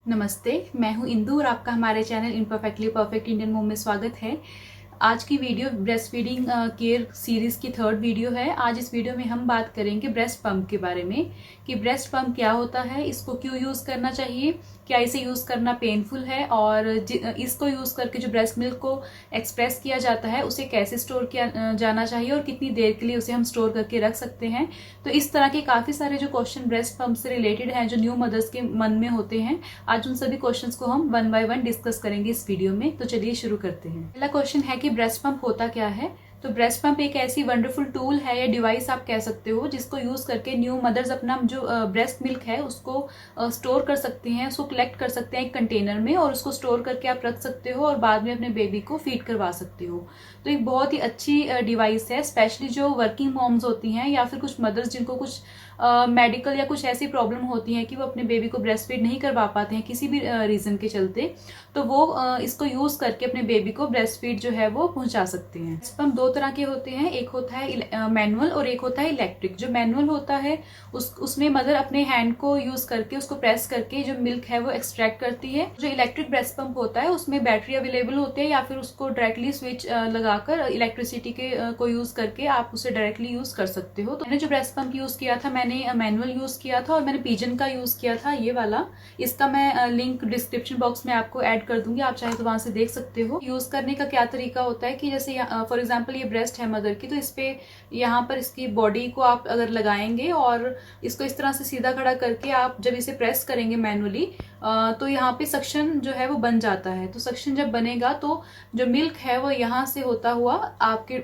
नमस्ते, मैं हूँ इंदु और आपका हमारे चैनल इम्परफेक्टली परफेक्ट इंडियन मोम में स्वागत है। आज की video breast feeding care series की थर्ड वीडियो है। आज इस वीडियो में हम बात करेंगे ब्रेस्ट पंप के बारे में कि ब्रेस्ट पंप क्या होता है, इसको क्यों यूज़ करना चाहिए, क्या इसे यूज़ करना पेनफुल है और इसको यूज़ करके जो ब्रेस्ट मिल्क को एक्सप्रेस किया जाता है उसे कैसे स्टोर किया जाना चाहिए और कितनी देर के लिए उसे हम स्टोर करके रख सकते हैं। तो इस तरह के काफ़ी सारे जो क्वेश्चन ब्रेस्ट पंप से रिलेटेड हैं जो न्यू मदर्स के मन में होते हैं, आज उन सभी क्वेश्चंस को हम वन बाय वन डिस्कस करेंगे इस वीडियो में। तो चलिए शुरू करते हैं। पहला क्वेश्चन है कि ब्रेस्ट पंप होता क्या है। तो ब्रेस्ट पंप एक ऐसी वंडरफुल टूल है या डिवाइस आप कह सकते हो जिसको यूज करके न्यू मदर्स अपना जो ब्रेस्ट मिल्क है उसको स्टोर कर सकते हैं, उसको कलेक्ट कर सकते हैं एक कंटेनर में और उसको स्टोर करके आप रख सकते हो और बाद में अपने बेबी को फीड करवा सकते हो। तो एक बहुत ही अच्छी डिवाइस है, स्पेशली जो वर्किंग मॉम्स होती हैं या फिर कुछ मदर्स जिनको कुछ मेडिकल या कुछ ऐसी प्रॉब्लम होती है कि वो अपने बेबी को ब्रेस्ट फीड नहीं करवा पाते हैं किसी भी रीजन के चलते, तो वो इसको यूज करके अपने बेबी को ब्रेस्ट फीड जो है वो पहुंचा सकते हैं। ब्रेस्ट पंप दो तरह के होते हैं, एक होता है मैनुअल और एक होता है इलेक्ट्रिक। जो मैनुअल होता है उसमें मदर अपने हैंड को यूज करके उसको प्रेस करके जो मिल्क है वो एक्सट्रैक्ट करती है। जो इलेक्ट्रिक ब्रेस्ट पंप होता है उसमें बैटरी अवेलेबल होती है या फिर उसको डायरेक्टली स्विच लगाकर इलेक्ट्रिसिटी को यूज करके आप उसे डायरेक्टली यूज कर सकते हो। तो मैंने जो ब्रेस्ट पंप यूज किया था मैंने मैनुअल यूज किया था और मैंने पिजन का यूज किया था, ये वाला। इसका मैं लिंक डिस्क्रिप्शन बॉक्स में आपको ऐड कर दूंगी, आप चाहे तो वहां से देख सकते हो। यूज करने का क्या तरीका होता है कि जैसे फॉर एग्जांपल ये ब्रेस्ट है मदर की, तो इस पे यहाँ पर इसकी बॉडी को आप अगर लगाएंगे और इसको इस तरह से सीधा खड़ा करके आप जब इसे प्रेस करेंगे मैनुअली तो यहाँ पे सक्शन जो है वो बन जाता है। तो सक्शन जब बनेगा तो जो मिल्क है वो यहाँ से होता हुआ आपके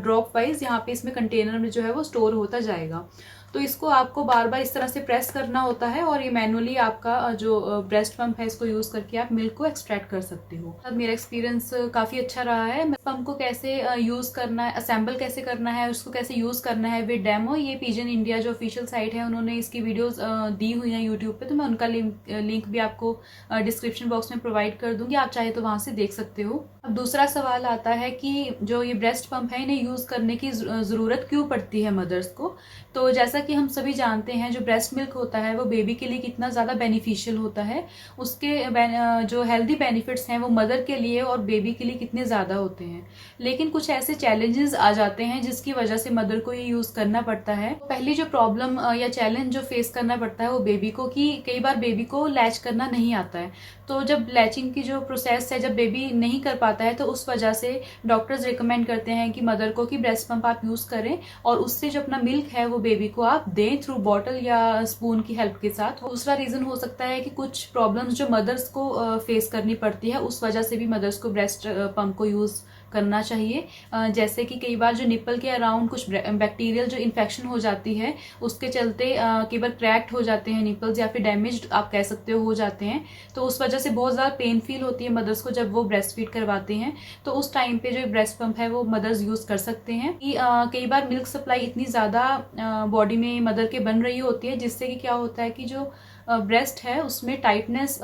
ड्रॉप वाइज यहाँ पे इसमें कंटेनर में जो है वो स्टोर होता जाएगा। तो इसको आपको बार बार इस तरह से प्रेस करना होता है और ये मैनुअली आपका जो ब्रेस्ट पंप है इसको यूज करके आप मिल्क को एक्सट्रैक्ट कर सकते हो। अब मेरा एक्सपीरियंस काफी अच्छा रहा है। पंप को कैसे यूज करना है, असेंबल कैसे करना है, उसको कैसे यूज करना है विद डेमो, ये पिजन इंडिया जो ऑफिशियल साइट है उन्होंने इसकी वीडियोस दी हुई है यूट्यूब पे, तो मैं उनका लिंक भी आपको डिस्क्रिप्शन बॉक्स में प्रोवाइड कर दूंगी, आप चाहे तो वहां से देख सकते हो। अब दूसरा सवाल आता है कि जो ये ब्रेस्ट पंप है इन्हें यूज करने की जरूरत क्यों पड़ती है मदर्स को। तो जैसा कि हम सभी जानते हैं जो ब्रेस्ट मिल्क होता है वो बेबी के लिए कितना ज़्यादा बेनिफिशियल होता है, उसके जो हेल्दी बेनिफिट्स हैं वो मदर के लिए और बेबी के लिए कितने ज़्यादा होते हैं। लेकिन कुछ ऐसे चैलेंजेस आ जाते हैं जिसकी वजह से मदर को ये यूज़ करना पड़ता है। पहली जो प्रॉब्लम या चैलेंज जो फेस करना पड़ता है वो बेबी को, कि कई बार बेबी को लैच करना नहीं आता है। तो जब लैचिंग की जो प्रोसेस है जब बेबी नहीं कर पाता है तो उस वजह से डॉक्टर्स रिकमेंड करते हैं कि मदर को कि ब्रेस्ट पंप आप यूज़ करें और उससे जो अपना मिल्क है वो बेबी को आप दें थ्रू बॉटल या स्पून की हेल्प के साथ। दूसरा रीजन हो सकता है कि कुछ प्रॉब्लम्स जो मदर्स को फेस करनी पड़ती है उस वजह से भी मदर्स को ब्रेस्ट पंप को यूज करना चाहिए। जैसे कि कई बार जो निप्पल के अराउंड कुछ बैक्टीरियल जो इन्फेक्शन हो जाती है उसके चलते कई बार क्रैक्ड हो जाते हैं निप्पल्स या फिर डैमेज्ड आप कह सकते हो जाते हैं, तो उस वजह से बहुत ज़्यादा पेन फील होती है मदर्स को जब वो ब्रेस्ट फीड करवाते हैं। तो उस टाइम पे जो ब्रेस्ट पंप है वो मदर्स यूज कर सकते हैं। कि कई बार मिल्क सप्लाई इतनी ज़्यादा बॉडी में मदर के बन रही होती है जिससे कि क्या होता है कि जो ब्रेस्ट है उसमें टाइटनेस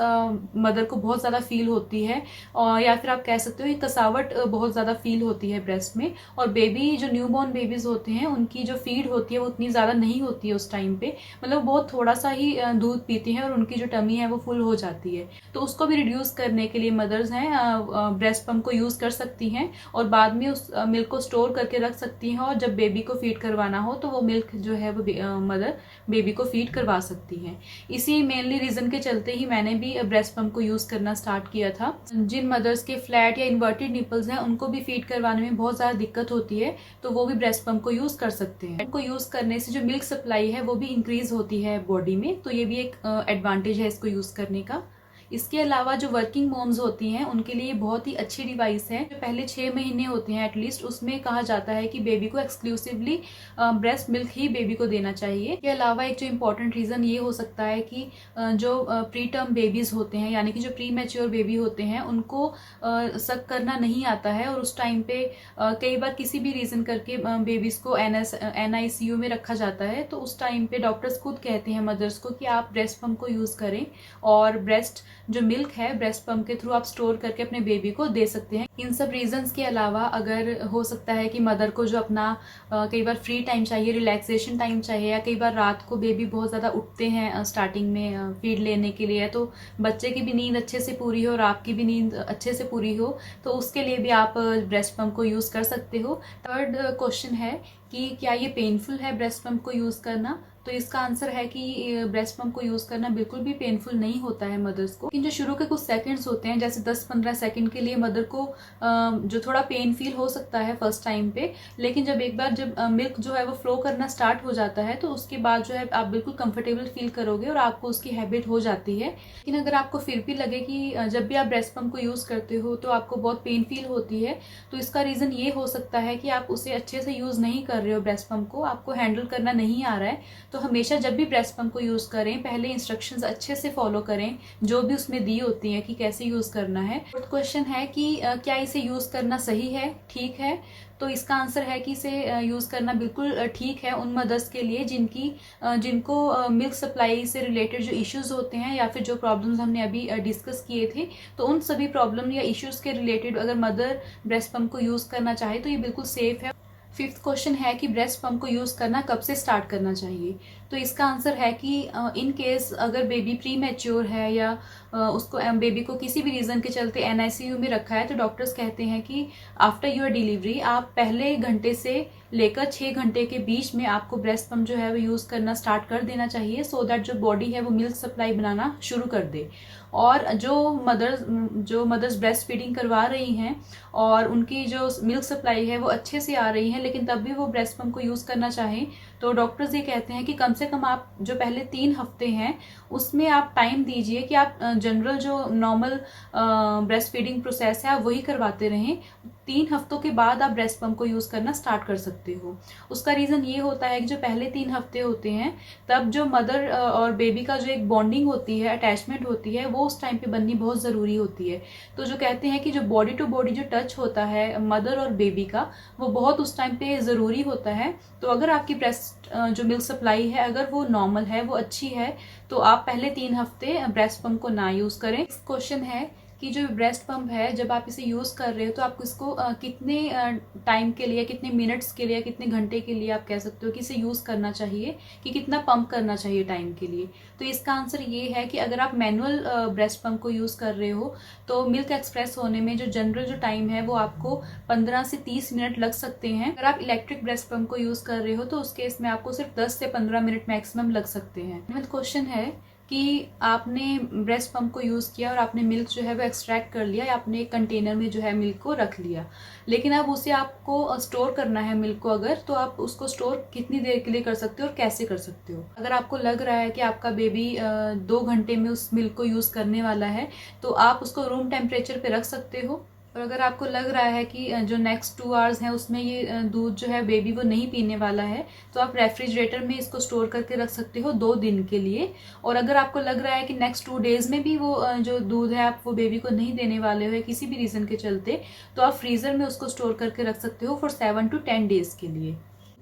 मदर को बहुत ज़्यादा फील होती है और या फिर आप कह सकते हो ये कसावट बहुत ज़्यादा फील होती है ब्रेस्ट में। और बेबी जो न्यूबॉर्न बेबीज होते हैं उनकी जो फीड होती है वो उतनी ज़्यादा नहीं होती है उस टाइम पे, मतलब बहुत थोड़ा सा ही दूध पीती हैं और उनकी जो टमी है वो फुल हो जाती है। तो उसको भी रिड्यूस करने के लिए मदर्स हैं ब्रेस्ट पंप को यूज़ कर सकती हैं और बाद में उस मिल्क को स्टोर करके रख सकती हैं और जब बेबी को फीड करवाना हो तो वो मिल्क जो है वो मदर बेबी को फीड करवा सकती हैं। इसी मेनली रीजन के चलते ही मैंने भी ब्रेस्ट पंप को यूज करना स्टार्ट किया था। जिन मदर्स के फ्लैट या इन्वर्टेड निपल्स हैं उनको भी फीड करवाने में बहुत ज्यादा दिक्कत होती है तो वो भी ब्रेस्ट पंप को यूज कर सकते हैं। इनको यूज करने से जो मिल्क सप्लाई है वो भी इंक्रीज होती है बॉडी में, तो ये भी एक एडवांटेज है इसको यूज करने का। इसके अलावा जो वर्किंग मॉम्स होती हैं उनके लिए बहुत ही अच्छी डिवाइस है। जो पहले 6 महीने होते हैं एटलीस्ट उसमें कहा जाता है कि बेबी को एक्सक्लूसिवली ब्रेस्ट मिल्क ही बेबी को देना चाहिए। इसके अलावा एक जो इम्पोर्टेंट रीज़न ये हो सकता है कि जो प्री टर्म बेबीज होते हैं यानी कि जो प्री मैच्योर बेबी होते हैं उनको सक करना नहीं आता है और उस टाइम पे कई बार किसी भी रीज़न करके बेबीज को NICU में रखा जाता है। तो उस टाइम पे डॉक्टर्स खुद कहते हैं मदर्स को कि आप ब्रेस्ट पंप को यूज़ करें और ब्रेस्ट जो मिल्क है ब्रेस्ट पंप के थ्रू आप स्टोर करके अपने बेबी को दे सकते हैं। इन सब रीजंस के अलावा अगर हो सकता है कि मदर को जो अपना कई बार फ्री टाइम चाहिए, रिलैक्सेशन टाइम चाहिए, या कई बार रात को बेबी बहुत ज़्यादा उठते हैं स्टार्टिंग में फीड लेने के लिए, तो बच्चे की भी नींद अच्छे से पूरी हो और आपकी भी नींद अच्छे से पूरी हो, तो उसके लिए भी आप ब्रेस्ट पंप को यूज़ कर सकते हो। थर्ड क्वेश्चन है कि क्या ये पेनफुल है ब्रेस्ट पंप को यूज़ करना? तो इसका आंसर है कि ब्रेस्ट पंप को यूज़ करना बिल्कुल भी पेनफुल नहीं होता है मदर्स को। लेकिन जो शुरू के कुछ सेकंड्स होते हैं, जैसे 10-15 सेकंड के लिए मदर को जो थोड़ा पेन फील हो सकता है फर्स्ट टाइम पे, लेकिन जब एक बार जब मिल्क जो है वो फ्लो करना स्टार्ट हो जाता है तो उसके बाद जो है आप बिल्कुल कंफर्टेबल फील करोगे और आपको उसकी हैबिट हो जाती है। लेकिन अगर आपको फिर भी लगे कि जब भी आप ब्रेस्ट पंप को यूज़ करते हो तो आपको बहुत पेन फील होती है, तो इसका रीज़न ये हो सकता है कि आप उसे अच्छे से यूज़ नहीं कर रहे हो, ब्रेस्ट पंप को आपको हैंडल करना नहीं आ रहा है। तो हमेशा जब भी ब्रेस्ट पंप को यूज़ करें, पहले इंस्ट्रक्शंस अच्छे से फॉलो करें जो भी उसमें दी होती हैं कि कैसे यूज़ करना है। फोर्थ क्वेश्चन है कि क्या इसे यूज़ करना सही है, ठीक है? तो इसका आंसर है कि इसे यूज़ करना बिल्कुल ठीक है उन मदर्स के लिए जिनको मिल्क सप्लाई से रिलेटेड जो इश्यूज़ होते हैं या फिर जो प्रॉब्लम्स हमने अभी डिस्कस किए थे, तो उन सभी प्रॉब्लम या इश्यूज़ के रिलेटेड अगर मदर ब्रेस्ट पंप को यूज़ करना चाहे तो ये बिल्कुल सेफ़ है। फिफ्थ क्वेश्चन है कि ब्रेस्ट पंप को यूज़ करना कब से स्टार्ट करना चाहिए? तो इसका आंसर है कि इन केस अगर बेबी प्री मैच्योर है या उसको बेबी को किसी भी रीज़न के चलते NICU में रखा है, तो डॉक्टर्स कहते हैं कि आफ्टर योर डिलीवरी आप पहले घंटे से लेकर 6 घंटे के बीच में आपको ब्रेस्ट पंप जो है वो यूज़ करना स्टार्ट कर देना चाहिए, सो दैट जो बॉडी है वो मिल्क सप्लाई बनाना शुरू कर दे। और जो मदर्स ब्रेस्ट फीडिंग करवा रही हैं और उनकी जो मिल्क सप्लाई है वो अच्छे से आ रही है, लेकिन तब भी वो ब्रेस्ट पंप को यूज़ करना चाहें, तो डॉक्टर्स ये कहते हैं कि कम से कम आप जो पहले 3 हफ्ते हैं उसमें आप टाइम दीजिए कि आप जनरल जो नॉर्मल ब्रेस्ट फीडिंग प्रोसेस है आप वही करवाते रहें। 3 हफ्तों के बाद आप ब्रेस्ट पंप को यूज़ करना स्टार्ट कर सकते हो। उसका रीज़न ये होता है कि जो पहले 3 हफ्ते होते हैं तब जो मदर और बेबी का जो एक बॉन्डिंग होती है, अटैचमेंट होती है, वो उस टाइम पे बननी बहुत ज़रूरी होती है। तो जो कहते हैं कि जो बॉडी टू बॉडी जो टच होता है मदर और बेबी का, वो बहुत उस टाइम पे ज़रूरी होता है। तो अगर आपकी ब्रेस्ट जो मिल्क सप्लाई है अगर वो नॉर्मल है, वो अच्छी है, तो आप पहले 3 हफ्ते ब्रेस्ट पंप को ना यूज़ करें। क्वेश्चन है कि जो ब्रेस्ट पंप है जब आप इसे यूज़ कर रहे हो तो आप इसको कितने टाइम के लिए, कितने मिनट्स के लिए, कितने घंटे के लिए आप कह सकते हो कि इसे यूज़ करना चाहिए, कि कितना पंप करना चाहिए टाइम के लिए? तो इसका आंसर ये है कि अगर आप मैनुअल ब्रेस्ट पंप को यूज़ कर रहे हो तो मिल्क एक्सप्रेस होने में जो जनरल जो टाइम है वो आपको 15 से 30 मिनट लग सकते हैं। अगर आप इलेक्ट्रिक ब्रेस्ट पंप को यूज़ कर रहे हो तो उस केस में आपको सिर्फ 10 से 15 मिनट मैक्सिमम लग सकते हैं। क्वेश्चन है कि आपने ब्रेस्ट पंप को यूज़ किया और आपने मिल्क जो है वो एक्सट्रैक्ट कर लिया, या आपने एक कंटेनर में जो है मिल्क को रख लिया, लेकिन अब उसे आपको स्टोर करना है मिल्क को, अगर तो आप उसको स्टोर कितनी देर के लिए कर सकते हो और कैसे कर सकते हो? अगर आपको लग रहा है कि आपका बेबी 2 घंटे में उस मिल्क को यूज़ करने वाला है तो आप उसको रूम टेम्परेचर पे रख सकते हो। और अगर आपको लग रहा है कि जो नेक्स्ट 2 आवर्स हैं उसमें ये दूध जो है बेबी वो नहीं पीने वाला है, तो आप रेफ्रिजरेटर में इसको स्टोर करके रख सकते हो 2 दिन के लिए। और अगर आपको लग रहा है कि नेक्स्ट 2 डेज़ में भी वो जो दूध है आप वो बेबी को नहीं देने वाले हो किसी भी रीज़न के चलते, तो आप फ्रीज़र में उसको स्टोर करके रख सकते हो फॉर 7 to 10 डेज़ के लिए।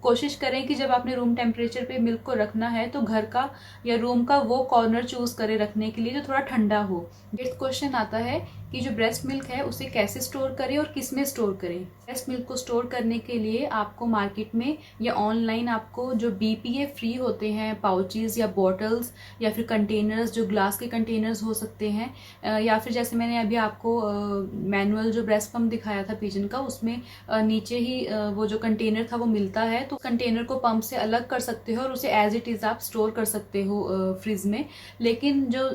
कोशिश करें कि जब आपने रूम टेम्परेचर पे मिल्क को रखना है तो घर का या रूम का वो कॉर्नर चूज़ करें रखने के लिए जो थोड़ा ठंडा हो। नेक्स्ट क्वेश्चन आता है कि जो ब्रेस्ट मिल्क है उसे कैसे स्टोर करें और किस में स्टोर करें? ब्रेस्ट मिल्क को स्टोर करने के लिए आपको मार्केट में या ऑनलाइन आपको जो BPA फ्री होते हैं पाउचेस या बॉटल्स या फिर कंटेनर्स, जो ग्लास के कंटेनर्स हो सकते हैं, या फिर जैसे मैंने अभी आपको मैनुअल जो ब्रेस्ट पंप दिखाया था पिजन का, उसमें नीचे ही वो जो कंटेनर था वो मिलता है, तो कंटेनर को पंप से अलग कर सकते हो और उसे एज इट इज़ आप स्टोर कर सकते हो फ्रिज में। लेकिन जो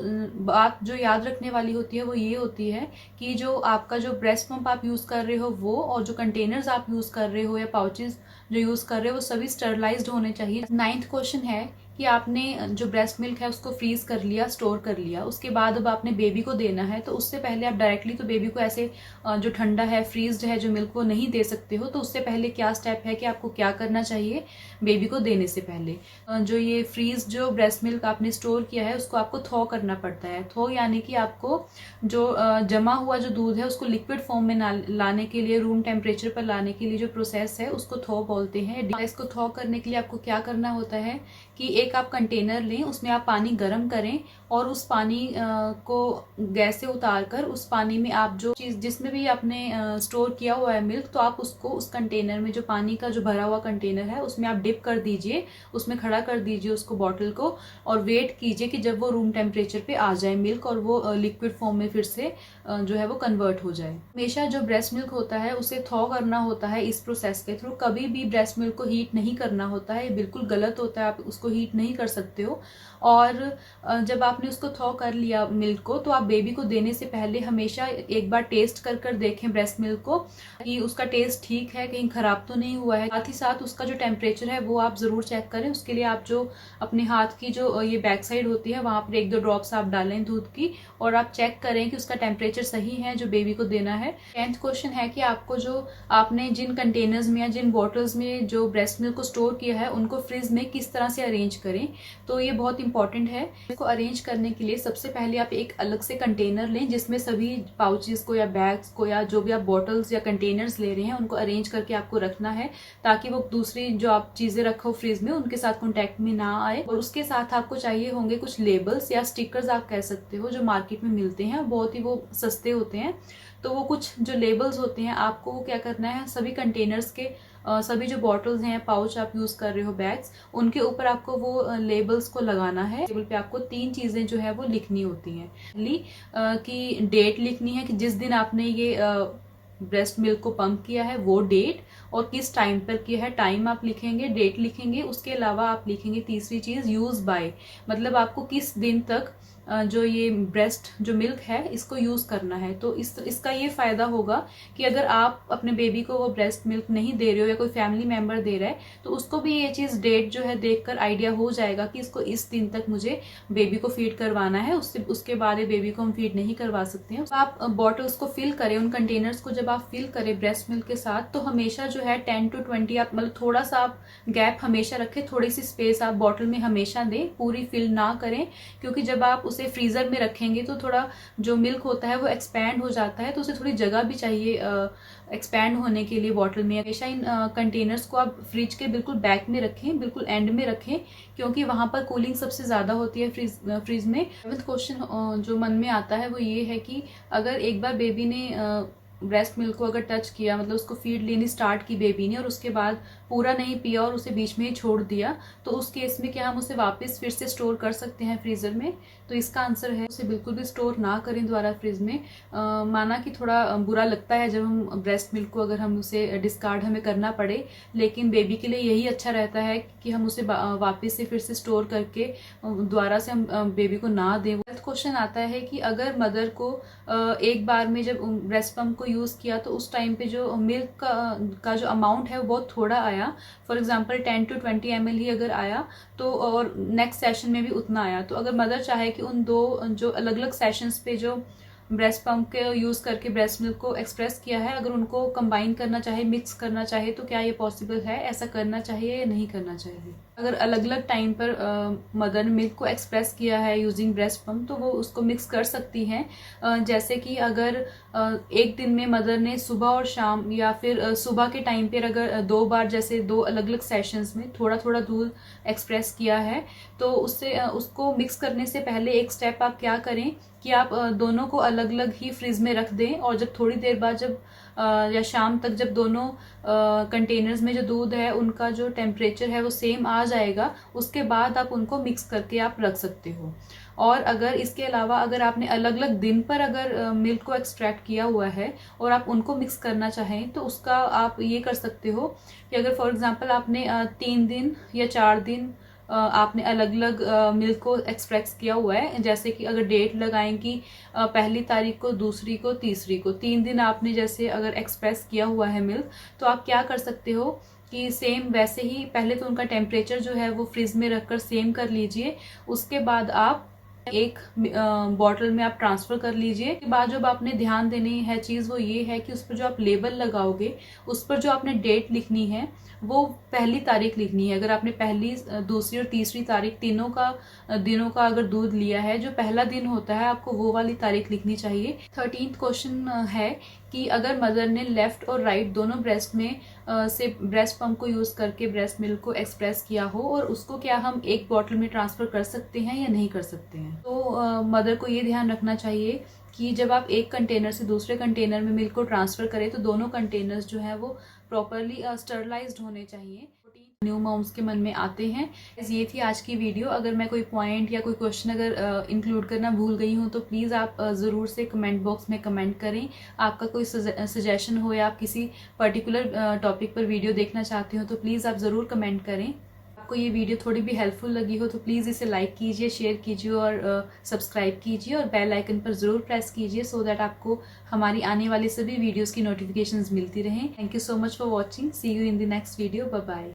बात जो याद रखने वाली होती है वो ये होती है कि जो आपका जो ब्रेस्ट पंप आप यूज़ कर रहे हो वो, और जो कंटेनर्स आप यूज़ कर रहे हो या पाउचेस जो यूज़ कर रहे हो वो सभी स्टरलाइज्ड होने चाहिए। 9th क्वेश्चन है कि आपने जो ब्रेस्ट मिल्क है उसको फ्रीज कर लिया, स्टोर कर लिया, उसके बाद अब आपने बेबी को देना है, तो उससे पहले आप डायरेक्टली तो बेबी को ऐसे जो ठंडा है, फ्रीज्ड है जो मिल्क वो नहीं दे सकते हो। तो उससे पहले क्या स्टेप है कि आपको क्या करना चाहिए बेबी को देने से पहले? जो ये फ्रीज जो ब्रेस्ट मिल्क आपने स्टोर किया है उसको आपको थॉ करना पड़ता है। थॉ यानी कि आपको जो जमा हुआ जो दूध है उसको लिक्विड फॉर्म में लाने के लिए, रूम टेम्परेचर पर लाने के लिए जो प्रोसेस है उसको थॉ बोलते हैं। इसको थॉ करने के लिए आपको क्या करना होता है कि एक आप कंटेनर लें, उसमें आप पानी गर्म करें और उस पानी को गैस से उतार कर उस पानी में आप जो चीज़ जिसमें भी आपने स्टोर किया हुआ है मिल्क, तो आप उसको उस कंटेनर में, जो पानी का जो भरा हुआ कंटेनर है, उसमें आप डिप कर दीजिए, उसमें खड़ा कर दीजिए उसको बॉटल को, और वेट कीजिए कि जब वो रूम टेम्परेचर पे आ जाए मिल्क और वो लिक्विड फॉर्म में फिर से जो है वो कन्वर्ट हो जाए। हमेशा जो ब्रेस्ट मिल्क होता है उसे थॉ करना होता है इस प्रोसेस के थ्रू। कभी भी ब्रेस्ट मिल्क को हीट नहीं करना होता है, ये बिल्कुल गलत होता है, आप उसको हीट नहीं कर सकते हो। और जब आपने उसको थॉ कर लिया मिल्क को, तो आप बेबी को देने से पहले हमेशा एक बार टेस्ट कर कर देखें ब्रेस्ट मिल्क को कि उसका टेस्ट ठीक है, कहीं खराब तो नहीं हुआ है। साथ ही साथ उसका जो टेम्परेचर है वो आप ज़रूर चेक करें। उसके लिए आप जो अपने हाथ की जो ये बैक साइड होती है वहाँ पर 1-2 ड्रॉप्स आप डालें दूध की, और आप चेक करें कि उसका टेम्परेचर सही है जो बेबी को देना है। 10th क्वेश्चन है कि आपको जो आपने जिन कंटेनर्स में या जिन बॉटल्स में जो ब्रेस्ट मिल्क को स्टोर किया है उनको फ्रिज में किस तरह से अरेंज करें। तो ये बहुत इंपॉर्टेंट है। इसको अरेंज करने के लिए सबसे पहले आप एक अलग से कंटेनर लें जिसमें सभी पाउचेस को या बैग्स को या जो भी आप बॉटल्स या कंटेनर्स ले रहे हैं उनको अरेंज करके आपको रखना है, ताकि वो दूसरी जो आप चीज़ें रखो फ्रिज में उनके साथ कॉन्टैक्ट में ना आए। और उसके साथ आपको चाहिए होंगे कुछ लेबल्स या स्टिकर्स आप कह सकते हो, जो मार्केट में मिलते हैं, बहुत ही वो सस्ते होते हैं। तो वो कुछ जो लेबल्स होते हैं आपको वो क्या करना है, सभी कंटेनर्स के सभी जो बॉटल्स हैं, पाउच आप यूज़ कर रहे हो, बैग्स, उनके ऊपर आपको वो लेबल्स को लगाना है। लेबल पे आपको 3 चीज़ें जो है वो लिखनी होती हैं। पहली कि डेट लिखनी है कि जिस दिन आपने ये ब्रेस्ट मिल्क को पंप किया है वो डेट, और किस टाइम पर किया है, टाइम आप लिखेंगे, डेट लिखेंगे। उसके अलावा आप लिखेंगे तीसरी चीज़ यूज़ बाय, मतलब आपको किस दिन तक जो ये ब्रेस्ट जो मिल्क है इसको यूज़ करना है। तो इसका ये फ़ायदा होगा कि अगर आप अपने बेबी को वो ब्रेस्ट मिल्क नहीं दे रहे हो या कोई फैमिली मेम्बर दे रहा है, तो उसको भी ये चीज़ डेट जो है देखकर आइडिया हो जाएगा कि इसको इस दिन तक मुझे बेबी को फीड करवाना है, उसके बाद बेबी को हम फीड नहीं करवा सकते हैं। तो आप बॉटल्स को फिल करें, उन कंटेनर्स को जब आप फिल करें ब्रेस्ट मिल्क के साथ, तो हमेशा जो है 10 to 20 आप मतलब थोड़ा सा आप गैप हमेशा रखें, थोड़ी सी स्पेस आप बॉटल में हमेशा दें, पूरी फिल ना करें, क्योंकि जब आप उसे फ्रीज़र में रखेंगे तो थोड़ा जो मिल्क होता है वो एक्सपैंड हो जाता है, तो उसे थोड़ी जगह भी चाहिए एक्सपैंड होने के लिए बॉटल में। हमेशा इन कंटेनर्स को आप फ्रिज के बिल्कुल बैक में रखें, बिल्कुल एंड में रखें, क्योंकि वहाँ पर कूलिंग सबसे ज़्यादा होती है फ्रिज में। 7th क्वेश्चन जो मन में आता है वो ये है कि अगर एक बार बेबी ने ब्रेस्ट मिल्क को अगर टच किया, मतलब उसको फीड लेनी स्टार्ट की बेबी ने, और उसके बाद पूरा नहीं पिया और उसे बीच में ही छोड़ दिया, तो उस केस में क्या हम उसे वापस फिर से स्टोर कर सकते हैं फ्रीज़र में? तो इसका आंसर है उसे बिल्कुल भी स्टोर ना करें दोबारा फ्रिज में। माना कि थोड़ा बुरा लगता है जब हम ब्रेस्ट मिल्क को अगर हम उसे डिस्कार्ड हमें करना पड़े, लेकिन बेबी के लिए यही अच्छा रहता है कि हम उसे वापस से फिर से स्टोर करके दोबारा से हम बेबी को ना दें। 12th क्वेश्चन आता है कि अगर मदर को एक बार में जब ब्रेस्ट पम्प को यूज़ किया तो उस टाइम पे जो मिल्क का जो अमाउंट है वो बहुत थोड़ा आया, फॉर एग्जांपल 10 to 20 ml ही अगर आया, तो और नेक्स्ट सेशन में भी उतना आया, तो अगर मदर चाहे कि उन दो जो अलग अलग सेशंस पे जो ब्रेस्ट पम्प के यूज़ करके ब्रेस्ट मिल्क को एक्सप्रेस किया है, अगर उनको कंबाइन करना चाहे, मिक्स करना चाहे, तो क्या ये पॉसिबल है? ऐसा करना चाहिए या नहीं करना चाहिए? अगर अलग अलग टाइम पर मदर ने मिल्क को एक्सप्रेस किया है यूजिंग ब्रेस्ट पम्प, तो वो उसको मिक्स कर सकती हैं। जैसे कि अगर एक दिन में मदर ने सुबह और शाम, या फिर सुबह के टाइम पर अगर 2 बार, जैसे 2 अलग अलग सेशंस में थोड़ा थोड़ा दूध एक्सप्रेस किया है, तो उससे उसको मिक्स करने से पहले एक स्टेप आप क्या करें कि आप दोनों को अलग अलग ही फ्रिज में रख दें, और जब थोड़ी देर बाद जब या शाम तक जब दोनों कंटेनर्स में जो दूध है उनका जो टेम्परेचर है वो सेम आ जाएगा, उसके बाद आप उनको मिक्स करके आप रख सकते हो। और अगर इसके अलावा अगर आपने अलग अलग दिन पर अगर मिल्क को एक्सट्रैक्ट किया हुआ है और आप उनको मिक्स करना चाहें, तो उसका आप ये कर सकते हो कि अगर फॉर एग्जांपल आपने 3 दिन या 4 दिन आपने अलग अलग मिल्क को एक्सप्रेस किया हुआ है, जैसे कि अगर डेट लगाएं कि पहली तारीख को, दूसरी को, तीसरी को, 3 दिन आपने जैसे अगर एक्सप्रेस किया हुआ है मिल्क, तो आप क्या कर सकते हो कि सेम वैसे ही पहले तो उनका टेम्परेचर जो है वो फ्रिज में रखकर सेम कर लीजिए, उसके बाद आप एक बॉटल में आप ट्रांसफ़र कर लीजिए। उसके बाद जब आपने ध्यान देनी है चीज़ वो ये है कि उस पर जो आप लेबल लगाओगे, उस पर जो आपने डेट लिखनी है वो पहली तारीख लिखनी है। अगर आपने पहली, दूसरी और तीसरी तारीख दिनों का अगर दूध लिया है, जो पहला दिन होता है आपको वो वाली तारीख लिखनी चाहिए। 13th क्वेश्चन है कि अगर मदर ने लेफ्ट और राइट दोनों ब्रेस्ट में से ब्रेस्ट पंप को यूज़ करके ब्रेस्ट मिल्क को एक्सप्रेस किया हो, और उसको क्या हम एक बॉटल में ट्रांसफ़र कर सकते हैं या नहीं कर सकते हैं। तो मदर को ये ध्यान रखना चाहिए कि जब आप एक कंटेनर से दूसरे कंटेनर में मिल्क को ट्रांसफ़र करें तो दोनों कंटेनर्स जो है वो प्रॉपरली स्टरलाइज्ड होने चाहिए। न्यू मॉम्स के मन में आते हैं। ये थी आज की वीडियो। अगर मैं कोई पॉइंट या कोई क्वेश्चन अगर इंक्लूड करना भूल गई हूँ तो प्लीज़ आप ज़रूर से कमेंट बॉक्स में कमेंट करें। आपका कोई सजेशन हो या आप किसी पर्टिकुलर टॉपिक पर वीडियो देखना चाहते हो तो प्लीज़ आप ज़रूर कमेंट करें। आपको ये वीडियो थोड़ी भी हेल्पफुल लगी हो तो प्लीज़ इसे लाइक कीजिए, शेयर कीजिए और सब्सक्राइब कीजिए और बेल आइकन पर ज़रूर प्रेस कीजिए सो दैट आपको हमारी आने वाली सभी वीडियोस की नोटिफिकेशंस मिलती रहें। Thank you so much for watching. See you in the next video. Bye bye.